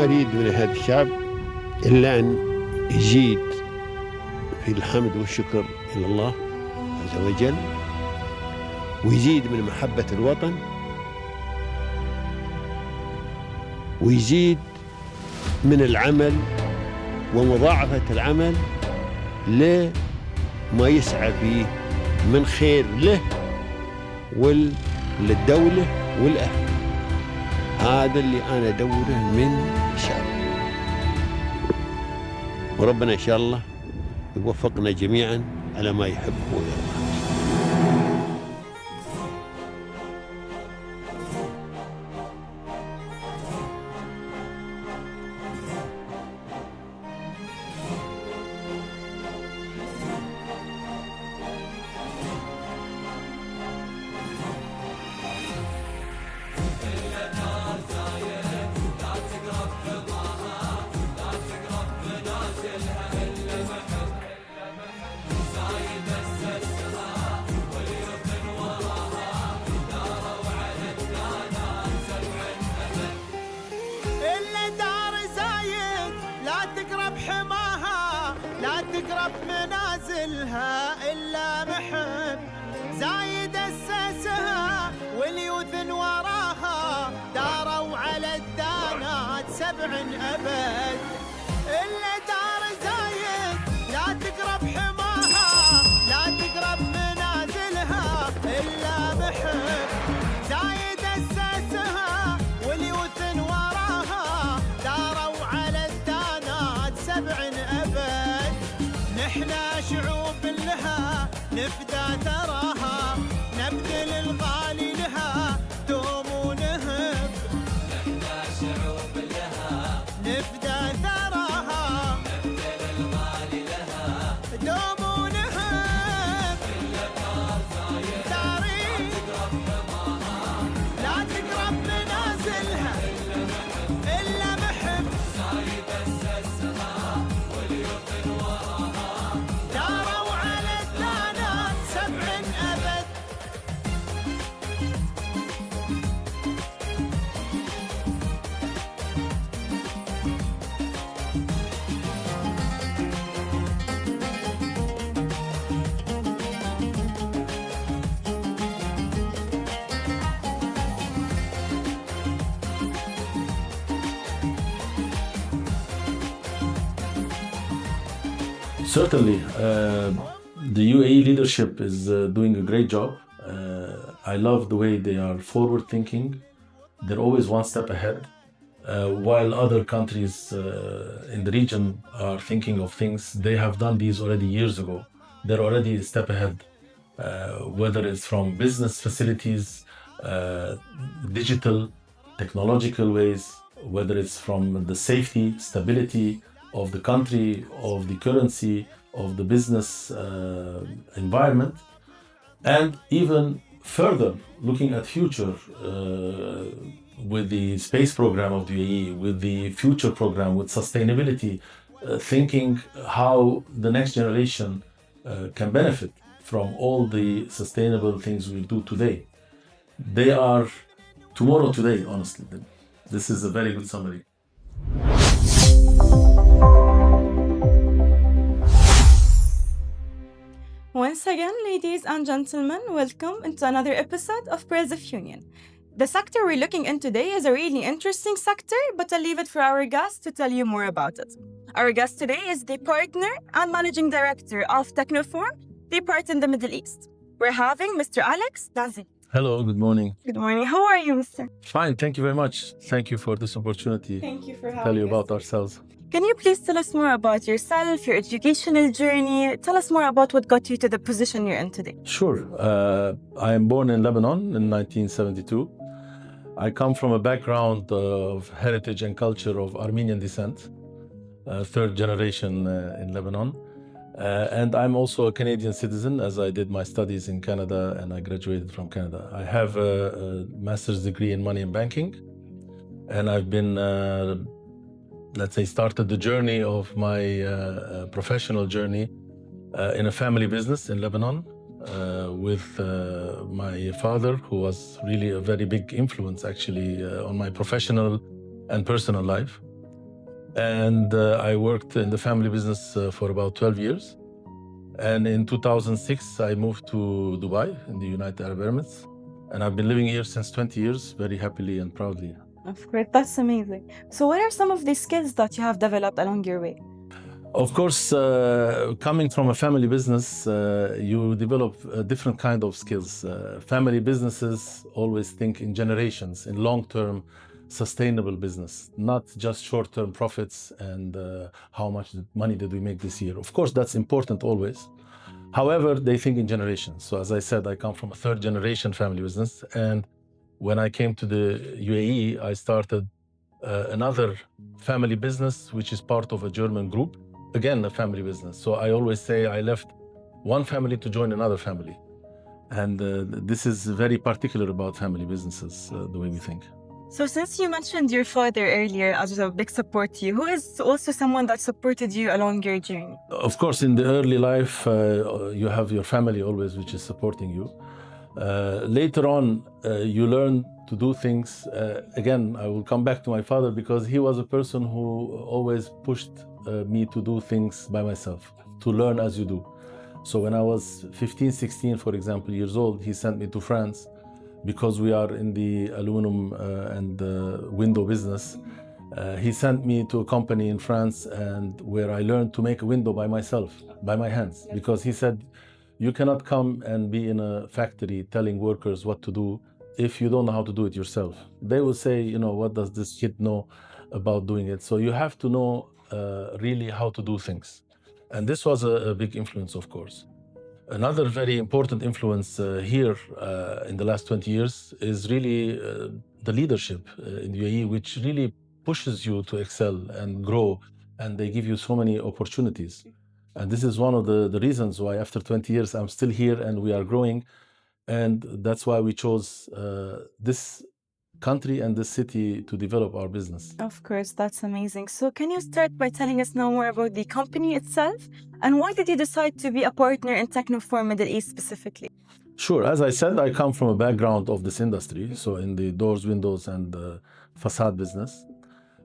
ما أريد من هذا الشعب إلا أن يزيد في الحمد والشكر إلى الله عز وجل، ويزيد من محبة الوطن، ويزيد من العمل ومضاعفة العمل لما يسعى فيه من خير له وللدولة والأهل. هذا اللي أنا أدوره من الشعب، وربنا إن شاء الله يوفقنا جميعا على ما يحب ويرضى. تقرب منازلها إلا محب زايد أسسها واليوث وراها داروا على الدانات 7 أبد. إلا دار زايد لا تقرب حماها لا تقرب منازلها إلا محب زايد أسسها واليوث وراها داروا على الدانات 7 أبد. نحنا شعوب لها نفدى ثراها نبذل الغالي لها دوم ونهب. نحنا شعوب لها نفدى ثراها نبذل الغالي لها دوم ونهب. داري لا تقرب منازلها إلا محب زايد أسسها واليوث وراها داروا على الدانات 7 أبد. Certainly, the UAE leadership is doing a great job. I love the way they are forward-thinking. They're always one step ahead, while other countries in the region are thinking of things. They have done these already years ago. They're already a step ahead, whether it's from business facilities, digital, technological ways, whether it's from the safety, stability of the country, of the currency, of the business environment, and even further looking at future with the space program of the UAE, with the future program, with sustainability, thinking how the next generation can benefit from all the sustainable things we do today. They are tomorrow today, honestly. This is a very good summary. Once again, ladies and gentlemen, welcome into another episode of Pearls of Union. The sector we're looking in today is a really interesting sector, but I'll leave it for our guest to tell you more about it. Our guest today is the partner and managing director of TECHNOFORM, they part in the Middle East. We're having Mr. Alex Dantziguian. Hello, good morning. Good morning. How are you, Mr.? Fine, thank you very much. Thank you for this opportunity. Thank you for having us. Tell you about ourselves. Can you please tell us more about yourself, your educational journey? Tell us more about what got you to the position you're in today. Sure. I am born in Lebanon in 1972. I come from a background of heritage and culture of Armenian descent, third generation in Lebanon. And I'm also a Canadian citizen, as I did my studies in Canada and I graduated from Canada. I have a master's degree in money and banking, and I've been let's say, started the journey of my professional journey in a family business in Lebanon with my father, who was really a very big influence, actually, on my professional and personal life. And I worked in the family business for about 12 years. And in 2006, I moved to Dubai in the United Arab Emirates. And I've been living here since 20 years, very happily and proudly. Of course, that's amazing. So what are some of the skills that you have developed along your way? Of course, coming from a family business, you develop a different kind of skills. Family businesses always think in generations, in long-term, sustainable business, not just short-term profits and how much money did we make this year. Of course, that's important always. However, they think in generations. So as I said, I come from a third-generation family business, and when I came to the UAE, I started another family business, which is part of a German group. Again, a family business. So I always say I left one family to join another family. And this is very particular about family businesses, the way we think. So since you mentioned your father earlier as a big support to you, who is also someone that supported you along your journey? Of course, in the early life, you have your family always, which is supporting you. Later on, you learn to do things. Again, I will come back to my father because he was a person who always pushed me to do things by myself, to learn as you do. So when I was 15, 16, for example, years old, he sent me to France because we are in the aluminum and window business. He sent me to a company in France and where I learned to make a window by myself, by my hands, because he said, you cannot come and be in a factory telling workers what to do if you don't know how to do it yourself. They will say, you know, what does this kid know about doing it? So you have to know really how to do things. And this was a big influence, of course. Another very important influence here in the last 20 years is really the leadership in the UAE, which really pushes you to excel and grow, and they give you so many opportunities. And this is one of the reasons why after 20 years I'm still here and we are growing. And that's why we chose this country and this city to develop our business. Of course, that's amazing. So can you start by telling us now more about the company itself? And why did you decide to be a partner in TECHNOFORM Middle East specifically? Sure. As I said, I come from a background of this industry, so in the doors, windows, and facade business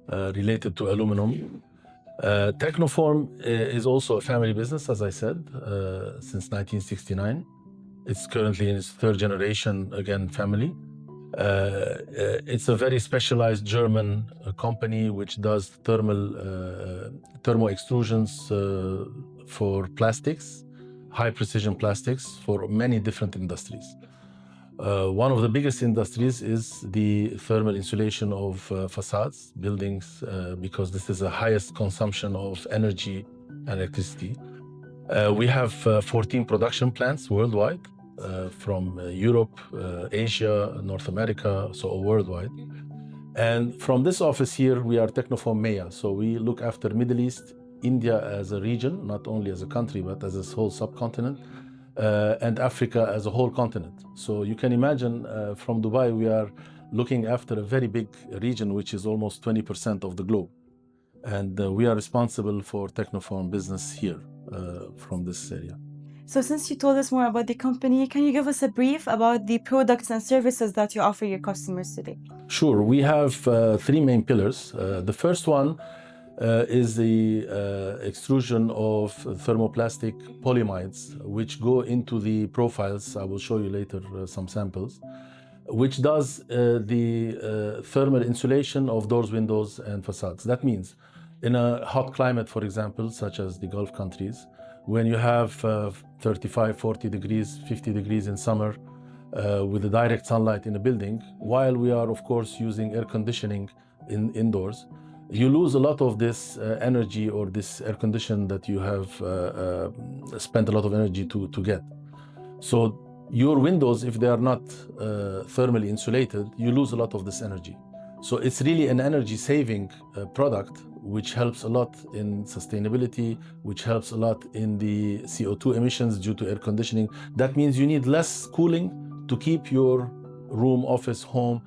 related to aluminum. TECHNOFORM is also a family business, as I said, since 1969. It's currently in its third generation, again, family. It's a very specialized German company which does thermo extrusions for plastics, high precision plastics for many different industries. One of the biggest industries is the thermal insulation of facades, buildings, because this is the highest consumption of energy and electricity. We have 14 production plants worldwide. From Europe, Asia, North America, so worldwide. And from this office here, we are TECHNOFORM MEA. So we look after Middle East, India as a region, not only as a country, but as a whole subcontinent, and Africa as a whole continent. So you can imagine from Dubai, we are looking after a very big region, which is almost 20% of the globe. And we are responsible for TECHNOFORM business here from this area. So since you told us more about the company, can you give us a brief about the products and services that you offer your customers today? Sure. We have three main pillars. The first one is the extrusion of thermoplastic polyamides, which go into the profiles. I will show you later some samples, which does the thermal insulation of doors, windows, and facades. That means in a hot climate, for example, such as the Gulf countries, when you have 35, 40 degrees, 50 degrees in summer with the direct sunlight in a building, while we are, of course, using air conditioning indoors, you lose a lot of this energy or this air condition that you have spent a lot of energy to get. So your windows, if they are not thermally insulated, you lose a lot of this energy. So it's really an energy saving product, which helps a lot in sustainability, which helps a lot in the CO2 emissions due to air conditioning. That means you need less cooling to keep your room, office, home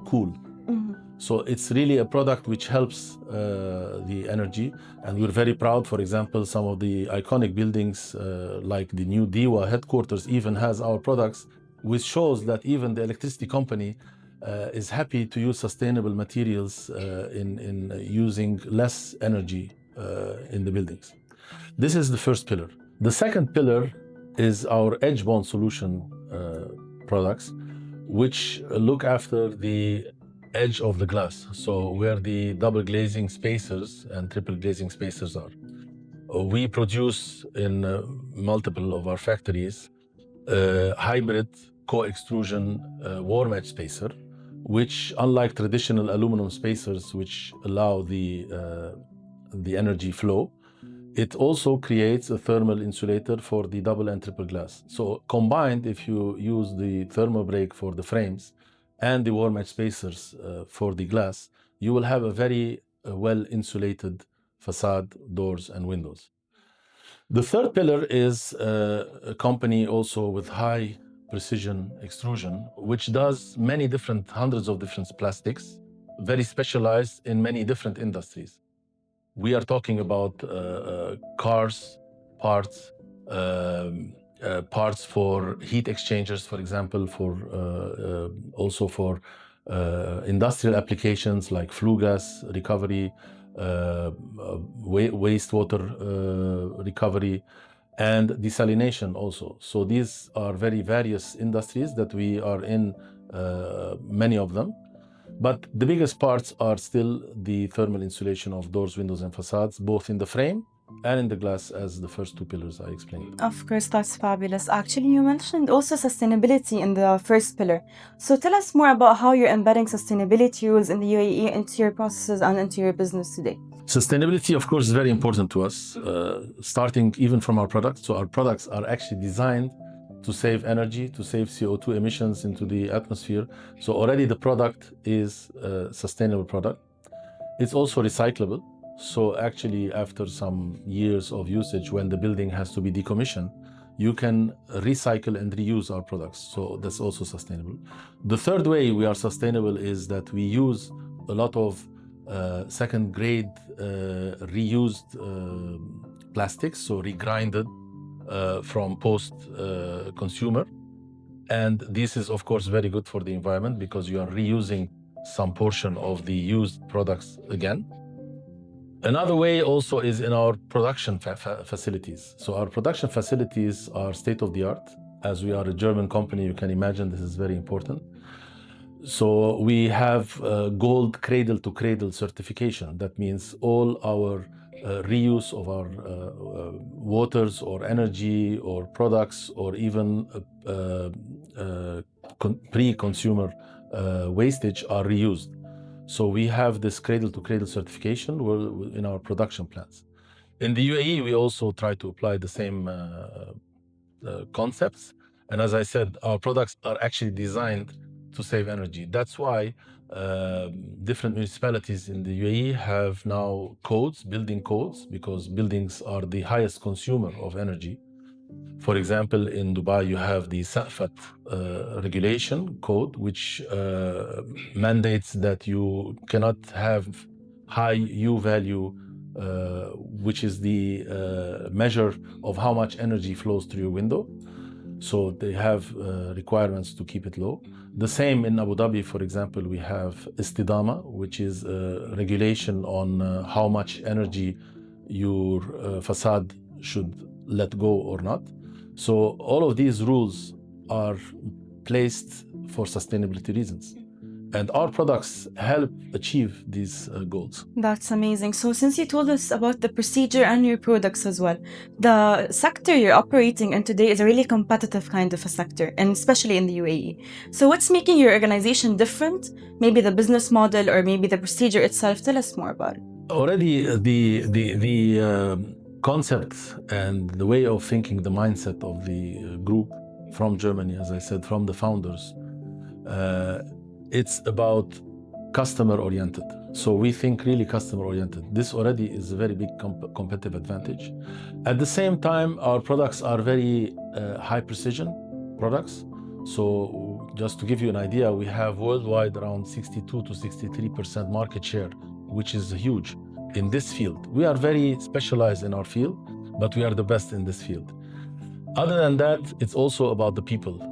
cool. Mm-hmm. So it's really a product which helps the energy. And we're very proud, for example, some of the iconic buildings like the new DEWA headquarters even has our products, which shows that even the electricity company is happy to use sustainable materials in using less energy in the buildings. This is the first pillar. The second pillar is our edge bond solution products, which look after the edge of the glass, so where the double glazing spacers and triple glazing spacers are. We produce in multiple of our factories hybrid co-extrusion warm edge spacer, which, unlike traditional aluminum spacers, which allow the energy flow, it also creates a thermal insulator for the double and triple glass. So combined, if you use the thermal break for the frames and the warm edge spacers for the glass, you will have a very well insulated facade, doors and windows. The third pillar is a company also with high precision extrusion, which does hundreds of different plastics, very specialized in many different industries. We are talking about cars, parts, parts for heat exchangers, for example, also for industrial applications like flue gas recovery, wastewater recovery, and desalination also. So these are very various industries that we are in, many of them. But the biggest parts are still the thermal insulation of doors, windows, and facades, both in the frame and in the glass, as the first two pillars I explained. Of course, that's fabulous. Actually, you mentioned also sustainability in the first pillar. So tell us more about how you're embedding sustainability rules in the UAE into your processes and into your business today. Sustainability, of course, is very important to us, starting even from our products. So our products are actually designed to save energy, to save CO2 emissions into the atmosphere. So already the product is a sustainable product. It's also recyclable. So actually, after some years of usage, when the building has to be decommissioned, you can recycle and reuse our products. So that's also sustainable. The third way we are sustainable is that we use a lot of second grade reused plastics, so regrinded from post consumer. And this is of course very good for the environment because you are reusing some portion of the used products again. Another way also is in our production facilities. So our production facilities are state-of-the-art. As we are a German company, you can imagine this is very important. So we have gold cradle-to-cradle certification. That means all our reuse of our waters or energy or products or even pre-consumer wastage are reused. So we have this cradle-to-cradle certification in our production plants. In the UAE, we also try to apply the same concepts. And as I said, our products are actually designed to save energy. That's why different municipalities in the UAE have now codes, building codes, because buildings are the highest consumer of energy. For example, in Dubai, you have the SAFAT regulation code, which mandates that you cannot have high U value, which is the measure of how much energy flows through your window. So they have requirements to keep it low. The same in Abu Dhabi, for example, we have Istidama, which is a regulation on how much energy your facade should let go or not. So all of these rules are placed for sustainability reasons. And our products help achieve these goals. That's amazing. So since you told us about the procedure and your products as well, the sector you're operating in today is a really competitive kind of a sector, and especially in the UAE. So what's making your organization different? Maybe the business model or maybe the procedure itself. Tell us more about it. Already the concept and the way of thinking, the mindset of the group from Germany, as I said, from the founders, it's about customer-oriented. So we think really customer-oriented. This already is a very big competitive advantage. At the same time, our products are very high-precision products. So just to give you an idea, we have worldwide around 62 to 63% market share, which is huge in this field. We are very specialized in our field, but we are the best in this field. Other than that, it's also about the people.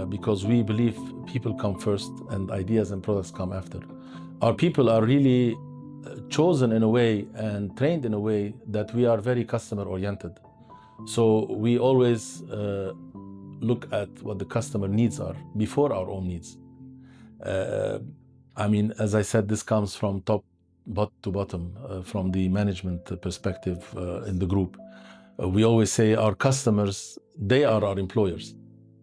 because we believe people come first and ideas and products come after. Our people are really chosen in a way and trained in a way that we are very customer oriented. So we always look at what the customer needs are before our own needs. I mean, as I said, this comes from top to bottom, from the management perspective in the group. We always say our customers, they are our employers.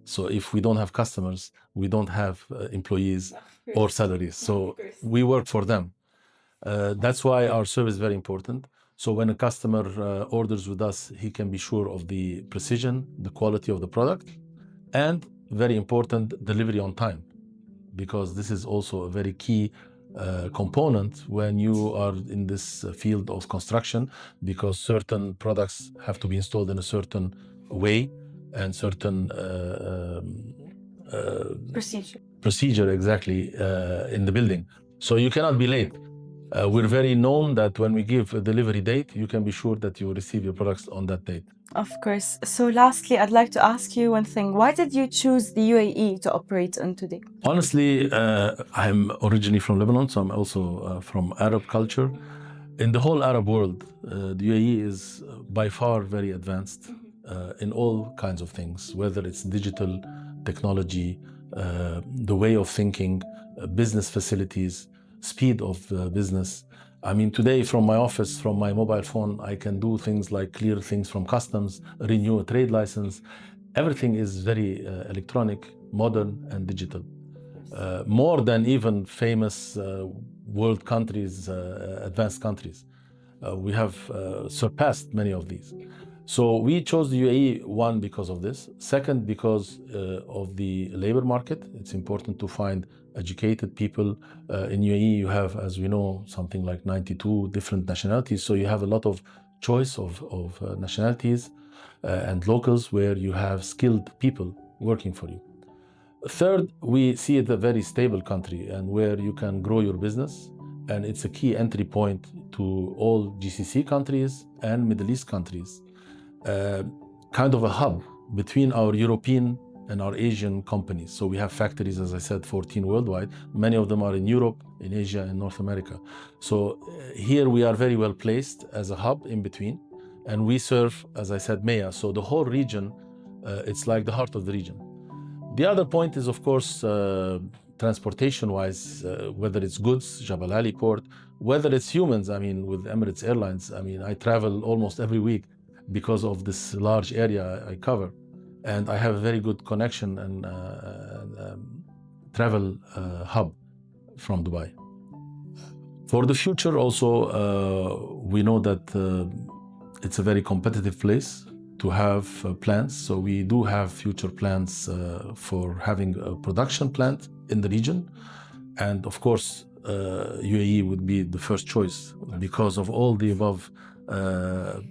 So if we don't have customers, we don't have employees or salaries. So we work for them. That's why our service is very important. So when a customer orders with us, he can be sure of the precision, the quality of the product, and very important, delivery on time, because this is also a very key component when you are in this field of construction, because certain products have to be installed in a certain way and certain procedure exactly in the building. So you cannot be late. We're very known that when we give a delivery date, you can be sure that you will receive your products on that date. Of course. So lastly, I'd like to ask you one thing. Why did you choose the UAE to operate in today? Honestly, I'm originally from Lebanon, so I'm also from Arab culture. In the whole Arab world, the UAE is by far very advanced in all kinds of things, whether it's digital technology, the way of thinking, business facilities, speed of business. I mean, today from my office, from my mobile phone, I can do things like clear things from customs, renew a trade license. Everything is very electronic, modern, and digital. More than even famous world countries, advanced countries. We have surpassed many of these. So we chose the UAE, one, because of this. Second, because of the labor market. It's important to find educated people. In UAE, you have, as we know, something like 92 different nationalities. So you have a lot of choice of nationalities and locals where you have skilled people working for you. Third, we see it a very stable country and where you can grow your business. And it's a key entry point to all GCC countries and Middle East countries. Kind of a hub between our European and our Asian companies. So we have factories, as I said, 14 worldwide. Many of them are in Europe, in Asia, and North America. So here we are very well placed as a hub in between. And we serve, as I said, MEA. So the whole region, it's like the heart of the region. The other point is, of course, transportation-wise, whether it's goods, Jabal Ali port, whether it's humans. I mean, with Emirates Airlines, I mean, I travel almost every week because of this large area I cover. And I have a very good connection and travel hub from Dubai. For the future also, we know that it's a very competitive place to have plants. So we do have future plans for having a production plant in the region. And of course, UAE would be the first choice because of all the above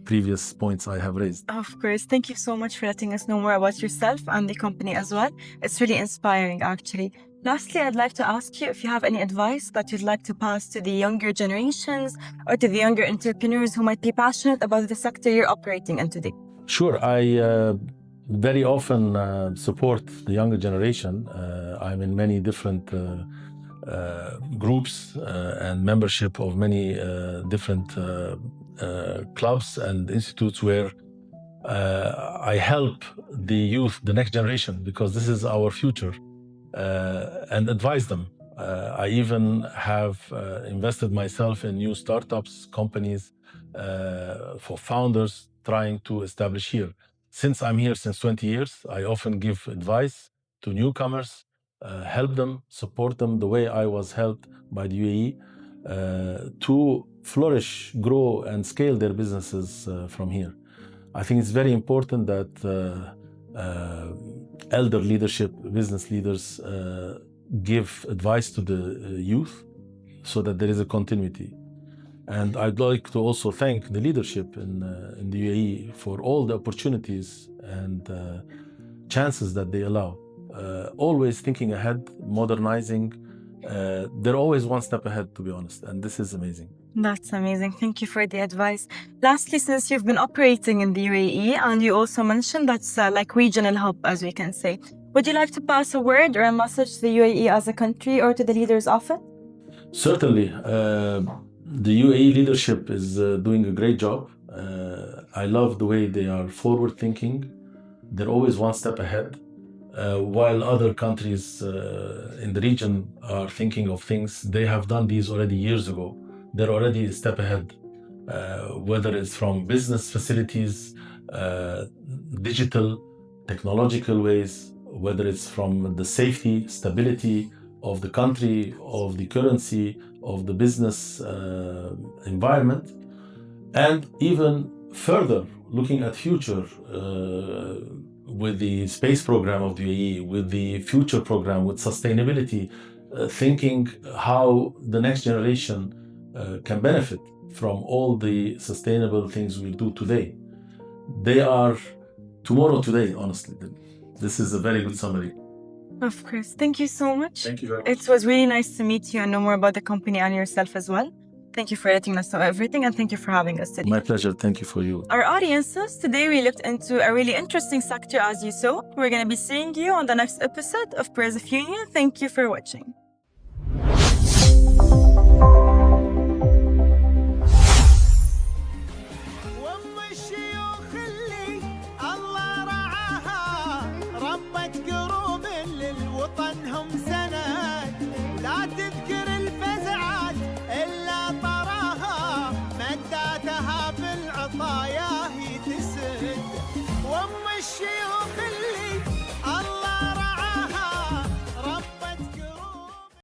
previous points I have raised. Of course. Thank you so much for letting us know more about yourself and the company as well. It's really inspiring, actually. Lastly, I'd like to ask you if you have any advice that you'd like to pass to the younger generations or to the younger entrepreneurs who might be passionate about the sector you're operating in today. Sure. I very often support the younger generation. I'm in many different groups and membership of many different clubs and institutes where I help the youth, the next generation, because this is our future, and advise them. I even have invested myself in new startups, companies for founders trying to establish here. Since I'm here since 20 years, I often give advice to newcomers, help them, support them the way I was helped by the UAE to flourish, grow, and scale their businesses from here. I think it's very important that elder leadership, business leaders give advice to the youth so that there is a continuity. And I'd like to also thank the leadership in the UAE for all the opportunities and chances that they allow. Always thinking ahead, modernizing. They're always one step ahead, to be honest, and this is amazing. That's amazing. Thank you for the advice. Lastly, since you've been operating in the UAE and you also mentioned that's like regional hub, as we can say, Would you like to pass a word or a message to the UAE as a country or to the leaders of it? Certainly. The UAE leadership is doing a great job. I love the way they are forward thinking. They're always one step ahead. While other countries in the region are thinking of things, they have done these already years ago. They're already a step ahead, whether it's from business facilities, digital, technological ways, whether it's from the safety, stability of the country, of the currency, of the business environment, and even further looking at future with the space program of the UAE, with the future program, with sustainability, thinking how the next generation can benefit from all the sustainable things we do today. They are tomorrow today, honestly. This is a very good summary. Of course. Thank you so much. Thank you very much. It was really nice to meet you and know more about the company and yourself as well. Thank you for letting us know everything, and thank you for having us today. My pleasure. Thank you for you. Our audiences, today we looked into a really interesting sector as you saw. We're going to be seeing you on the next episode of Prayers of Union. Thank you for watching.